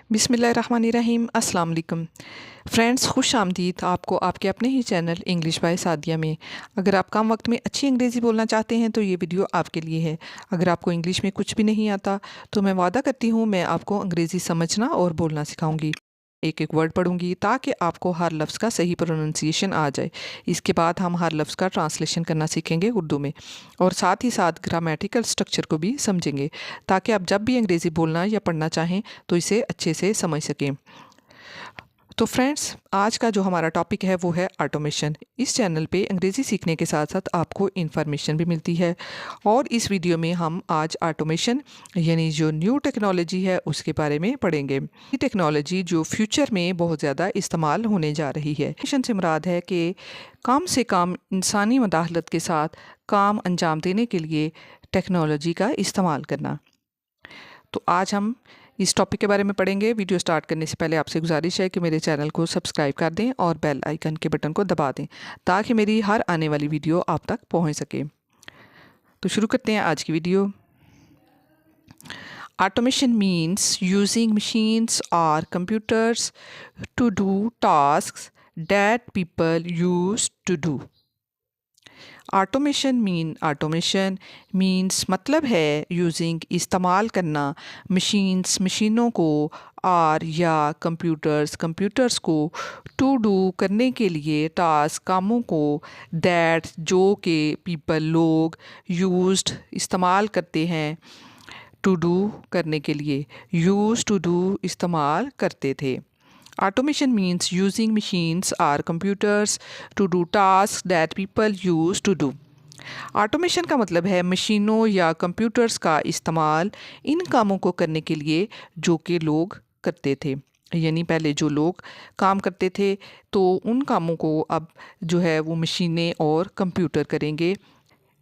बिस्मिल्लाहिर्रहमानिर्रहीम अस्सलाम वालेकुम फ्रेंड्स, खुश आमदीद आपको आपके अपने ही चैनल इंग्लिश बाय सादिया में। अगर आप कम वक्त में अच्छी अंग्रेज़ी बोलना चाहते हैं तो ये वीडियो आपके लिए है। अगर आपको इंग्लिश में कुछ भी नहीं आता तो मैं वादा करती हूँ मैं आपको अंग्रेज़ी समझना और बोलना सिखाऊंगी। एक एक वर्ड पढ़ूंगी ताकि आपको हर लफ्ज़ का सही प्रोनाउंसिएशन आ जाए। इसके बाद हम हर लफ्ज़ का ट्रांसलेशन करना सीखेंगे उर्दू में, और साथ ही साथ ग्रामेटिकल स्ट्रक्चर को भी समझेंगे ताकि आप जब भी अंग्रेज़ी बोलना या पढ़ना चाहें तो इसे अच्छे से समझ सकें। तो फ्रेंड्स, आज का जो हमारा टॉपिक है वो है ऑटोमेशन। इस चैनल पे अंग्रेज़ी सीखने के साथ साथ आपको इन्फॉर्मेशन भी मिलती है, और इस वीडियो में हम आज ऑटोमेशन यानी जो न्यू टेक्नोलॉजी है उसके बारे में पढ़ेंगे। ये टेक्नोलॉजी जो फ्यूचर में बहुत ज़्यादा इस्तेमाल होने जा रही है। ऑटोमेशन से मुराद है कि काम से काम इंसानी मदाखलत के साथ काम अंजाम देने के लिए टेक्नोलॉजी का इस्तेमाल करना। तो आज हम इस टॉपिक के बारे में पढ़ेंगे। वीडियो स्टार्ट करने से पहले आपसे गुजारिश है कि मेरे चैनल को सब्सक्राइब कर दें और बेल आइकन के बटन को दबा दें ताकि मेरी हर आने वाली वीडियो आप तक पहुंच सके। तो शुरू करते हैं आज की video. Automation means using machines और computers to do tasks that people used to do. Automation means मतलब है यूजिंग इस्तेमाल करना, मशीन्स मशीनों को, और या कंप्यूटर्स को, टू डू करने के लिए टास्क कामों को, दैट जो के पीपल लोग, यूज्ड इस्तेमाल करते हैं, टू डू करने के लिए, यूज टू डू इस्तेमाल करते थे। Automation means using machines or computers to do tasks that people use to do. Automation का मतलब है मशीनों या कंप्यूटर्स का इस्तेमाल इन कामों को करने के लिए जो कि लोग करते थे। यानी पहले जो लोग काम करते थे तो उन कामों को अब जो है वो मशीनें और कंप्यूटर करेंगे।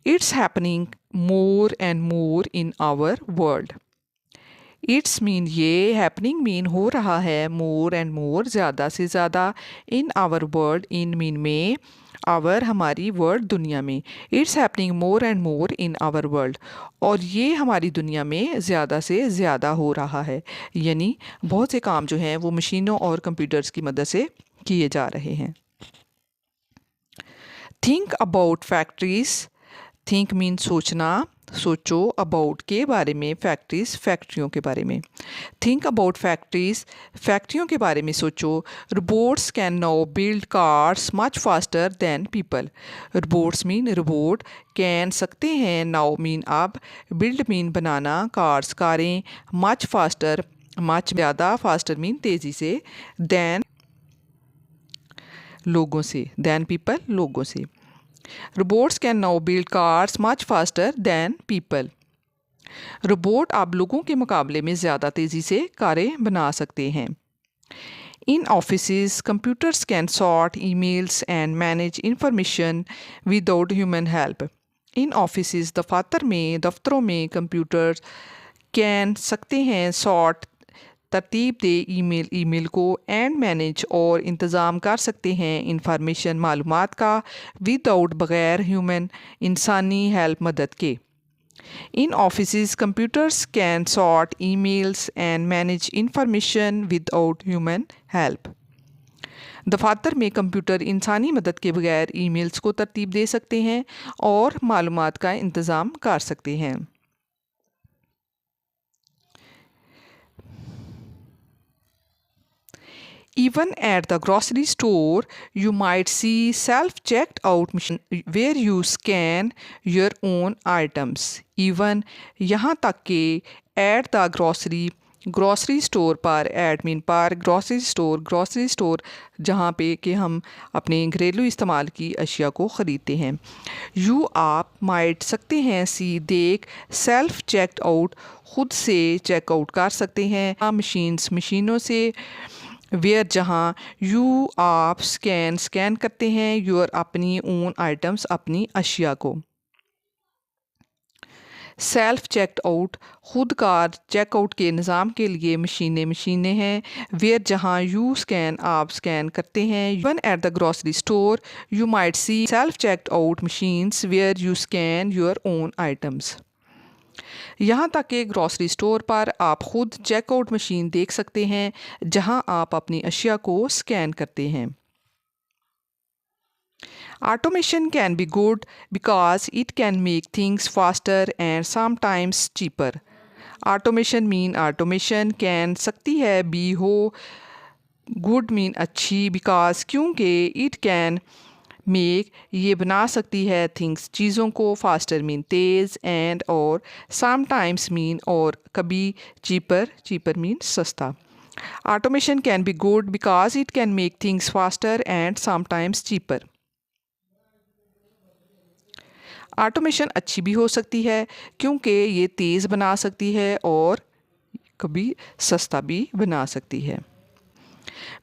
It's happening more and more in our world. It's mean ये, हैपनिंग मीन हो रहा है, मोर एंड मोर ज़्यादा से ज़्यादा, in our world, in mean में, आवर हमारी वर्ल्ड दुनिया में। It's happening more and more in our world, और ये हमारी दुनिया में ज़्यादा से ज़्यादा हो रहा है। यानी बहुत से काम जो हैं वो मशीनों और कंप्यूटर्स की मदद से किए जा रहे हैं। Think about factories. Think mean सोचना, सोचो, अबाउट के बारे में, फैक्ट्रीज फैक्ट्रियों के बारे में। थिंक अबाउट फैक्ट्रीज, फैक्ट्रियों के बारे में सोचो। Robots can now build cars much faster than people. Robots mean robot, can सकते हैं, नाउ मीन अब, बिल्ड मीन बनाना, कार्स कारें, मच फास्टर मच ज़्यादा, फास्टर मीन तेज़ी से, दैन लोगों से, दैन पीपल लोगों से। Robots can now build cars much faster than people. Robot अब लोगों के मुकाबले में ज़्यादा तेज़ी से कारें बना सकते हैं। In offices computers can sort emails and manage information without human help. In offices दफ्तरों में कंप्यूटर कैन सकते हैं, सॉर्ट तरतीब दे ईमेल को, एंड मैनेज और इंतज़ाम कर सकते हैं, इंफॉर्मेशन मालूमात का, विदाउट बग़ैर ह्यूमन इंसानी हेल्प मदद के। In offices computers can sort emails and manage information without human help. दफातर में कंप्यूटर इंसानी मदद के बगैर ईमेल्स को तरतीब दे सकते हैं और मालूमात का इंतज़ाम कर सकते हैं। Even at the grocery store, you might see self-checked out machine where you scan your own items. Even यहाँ तक कि at the ग्रॉसरी स्टोर पर, एट मीन पर, ग्रॉसरी स्टोर जहाँ पे कि हम अपने घरेलू इस्तेमाल की अशिया को ख़रीदते हैं। यू आप माइट सकते हैं, सी देख, सेल्फ चेकड आउट खुद से चेकआउट कर सकते हैं, मशीनों से, वेयर जहाँ, यू आप स्कैन करते हैं, योर अपनी ओन आइटम्स अपनी अशिया को। सेल्फ चेकड आउट खुद कार चेकआउट के निज़ाम के लिए मशीनें हैं। वेयर जहाँ, यू स्कैन आप स्कैन करते हैं। Even at the grocery store you might see self checked out machines where you scan your own items. यहाँ तक कि ग्रॉसरी स्टोर पर आप खुद चेकआउट मशीन देख सकते हैं जहाँ आप अपनी अशिया को स्कैन करते हैं। Automation can be good because it can make things faster and sometimes cheaper. Automation can सकती है be हो good mean अच्छी because क्योंकि it can make ये बना सकती है things चीज़ों को faster mean तेज़ and और sometimes mean और कभी cheaper mean सस्ता। Automation can be good because it can make things faster and sometimes cheaper. Automation अच्छी भी हो सकती है क्योंकि ये तेज़ बना सकती है और कभी सस्ता भी बना सकती है।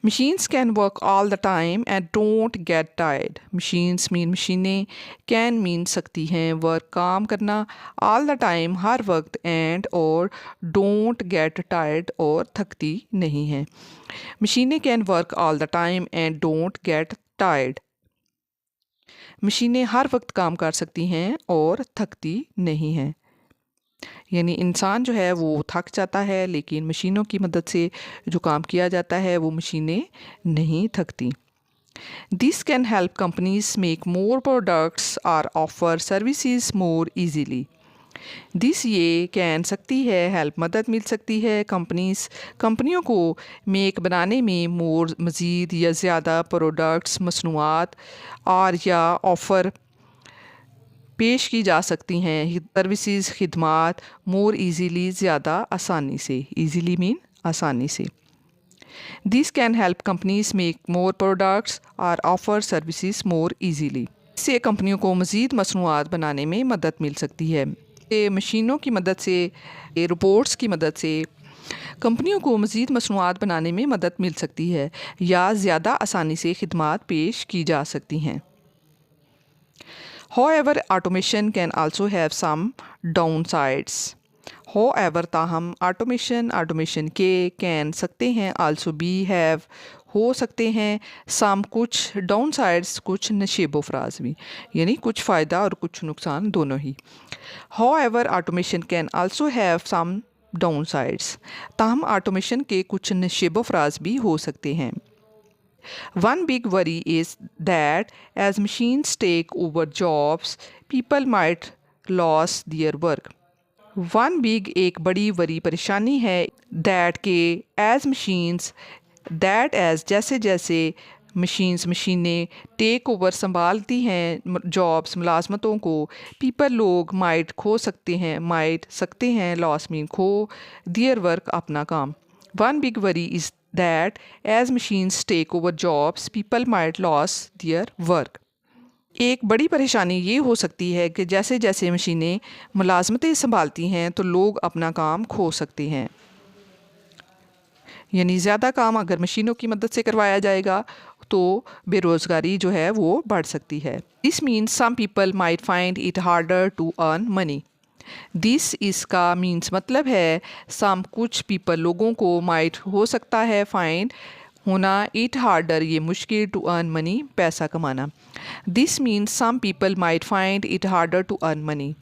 Machines can work all the time and don't get tired. Machines mean मशीनें, कैन मीन सकती हैं वर्क काम करना, ऑल द टाइम हर वक्त, एंड और डोंट गेट टायर्ड और थकती नहीं हैं। मशीनें can work all the time and don't get tired. मशीनें हर वक्त काम कर सकती हैं और थकती नहीं हैं। यानी इंसान जो है वो थक जाता है लेकिन मशीनों की मदद से जो काम किया जाता है वो मशीनें नहीं थकती। This can help companies make more products और offer services more easily. This ये कैन सकती है हेल्प मदद मिल सकती है कंपनियों को मेक बनाने में मोर मज़ीद या ज़्यादा प्रोडक्ट्स मसनूआत और या ऑफ़र पेश की जा सकती हैं सर्विसेज खिदमात मोर ईजीली ज़्यादा आसानी से। ईजीली मीन आसानी से। This can help companies make more products और ऑफ़र सर्विसेज मोर ईजीली। इससे कंपनियों को मज़ीद मसनूआत बनाने में मदद मिल सकती है। मशीनों की मदद से रोबोट्स की मदद से कंपनियों को मज़ीद मसनूआत बनाने में मदद मिल सकती है या ज़्यादा आसानी से खिदमात पेश की जा सकती हैं। However, automation can also have some downsides. However, ताहम automation के can सकते हैं also be have हो सकते हैं some कुछ downsides कुछ नशेबो फराज भी, यानी कुछ फ़ायदा और कुछ नुकसान दोनों ही। However, automation can also have some downsides. ताहम automation के कुछ नशेबो फराज भी हो सकते हैं। One big worry is that as machines take over jobs, people might lose their work. One big एक बड़ी वरी परेशानी है that के as machines that as जैसे जैसे मशीनें टेक ओवर संभालती हैं जॉब्स मुलाजमतों को, पीपल लोग माइट खो सकते हैं, माइट सकते हैं लॉस मीन खो देयर वर्क अपना काम। One big worry is that as machines take over jobs, people might lose their work. एक बड़ी परेशानी ये हो सकती है कि जैसे जैसे मशीनें मुलाजमतें संभालती हैं तो लोग अपना काम खो सकते हैं। यानी ज़्यादा काम अगर मशीनों की मदद से करवाया जाएगा तो बेरोज़गारी जो है वो बढ़ सकती है। This means some people might find it harder to earn money. This इसका मीन्स मतलब है सम कुछ पीपल लोगों को माइट हो सकता है फाइंड होना इट हार्डर ये मुश्किल टू अर्न मनी पैसा कमाना। This means some people might find it harder to earn money.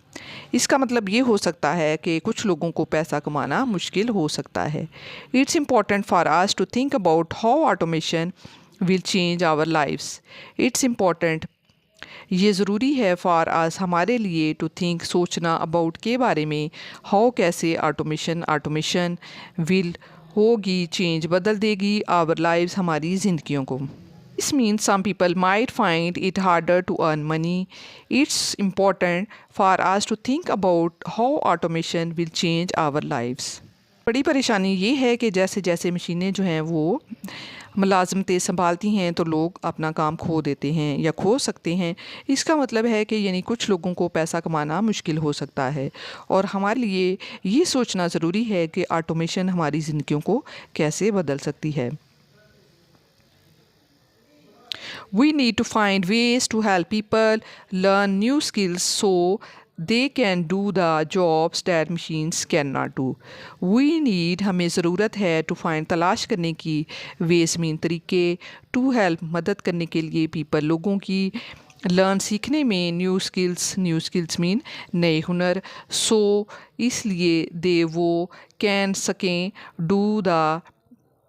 इसका मतलब ये हो सकता है कि कुछ लोगों को पैसा कमाना मुश्किल हो सकता है। It's important for us to think about how automation will change our lifes. It's important ये ज़रूरी है फॉर अस हमारे लिए टू थिंक सोचना अबाउट के बारे में हाउ कैसे ऑटोमेशन विल होगी चेंज बदल देगी आवर लाइव्स हमारी ज़िंदगियों को। This means some people might find it harder to earn money. It's important for us to think about how automation will change our lives. बड़ी परेशानी ये है कि जैसे जैसे मशीनें जो हैं वो मुलाजमतें संभालती हैं तो लोग अपना काम खो देते हैं या खो सकते हैं। इसका मतलब है कि यानी कुछ लोगों को पैसा कमाना मुश्किल हो सकता है और हमारे लिए ये सोचना ज़रूरी है कि ऑटोमेशन हमारी ज़िंदगियों को कैसे बदल सकती है। We need to find ways to help people learn new skills so they can do the jobs that machines cannot do. We need हमें ज़रूरत है to find तलाश करने की ways मीन तरीके to help मदद करने के लिए people लोगों की लर्न सीखने में, न्यू स्किल्स मीन नए हुनर, सो इसलिए दे वो, कैन सकें, डू द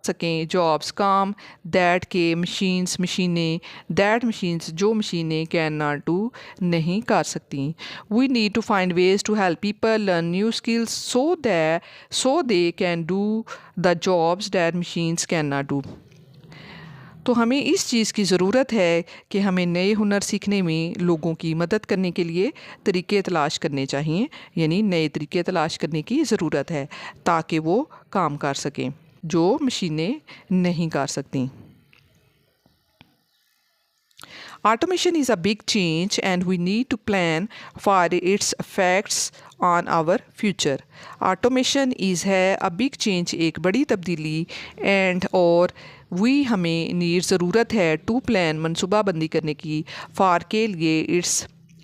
सकें, जॉब्स काम, दैट के मशीनें, दैट मशीन्स जो मशीनें, कैन नॉट डू नहीं कर सकती। We need to find ways to help people learn new skills so they can do the jobs that machines can not do. तो हमें इस चीज़ की ज़रूरत है कि हमें नए हुनर सीखने में लोगों की मदद करने के लिए तरीके तलाश करने चाहिए, यानी नए तरीके तलाश करने की ज़रूरत है ताकि वो काम कर सकें जो मशीनें नहीं कर सकती। Automation is a big change and we need to plan for its effects on our future. Automation is है a big change, एक बड़ी तब्दीली, and और we हमें need ज़रूरत है to plan मनसूबाबंदी करने की, for के लिए its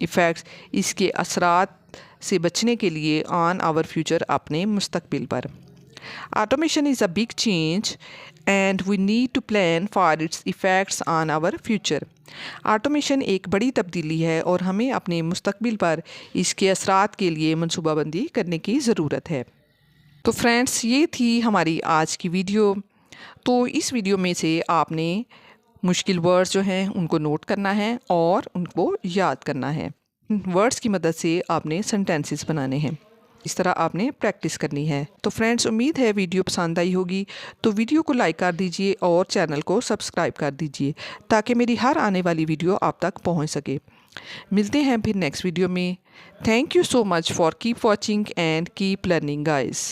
effects इसके असरात से बचने के लिए on our future अपने मुस्तकबिल पर। Automation is a big change and we need to plan for its effects on our future. Automation एक बड़ी तब्दीली है और हमें अपने मुस्तकबिल पर इसके असरात के लिए मनसूबाबंदी करने की ज़रूरत है। तो फ्रेंड्स, ये थी हमारी आज की वीडियो। तो इस वीडियो में से आपने मुश्किल वर्ड्स जो हैं उनको नोट करना है और उनको याद करना है। वर्ड्स की मदद से आपने सेंटेंसेस बनाने हैं। इस तरह आपने प्रैक्टिस करनी है। तो फ्रेंड्स, उम्मीद है वीडियो पसंद आई होगी। तो वीडियो को लाइक कर दीजिए और चैनल को सब्सक्राइब कर दीजिए ताकि मेरी हर आने वाली वीडियो आप तक पहुंच सके। मिलते हैं फिर नेक्स्ट वीडियो में। Thank you so much for keep watching and keep learning guys.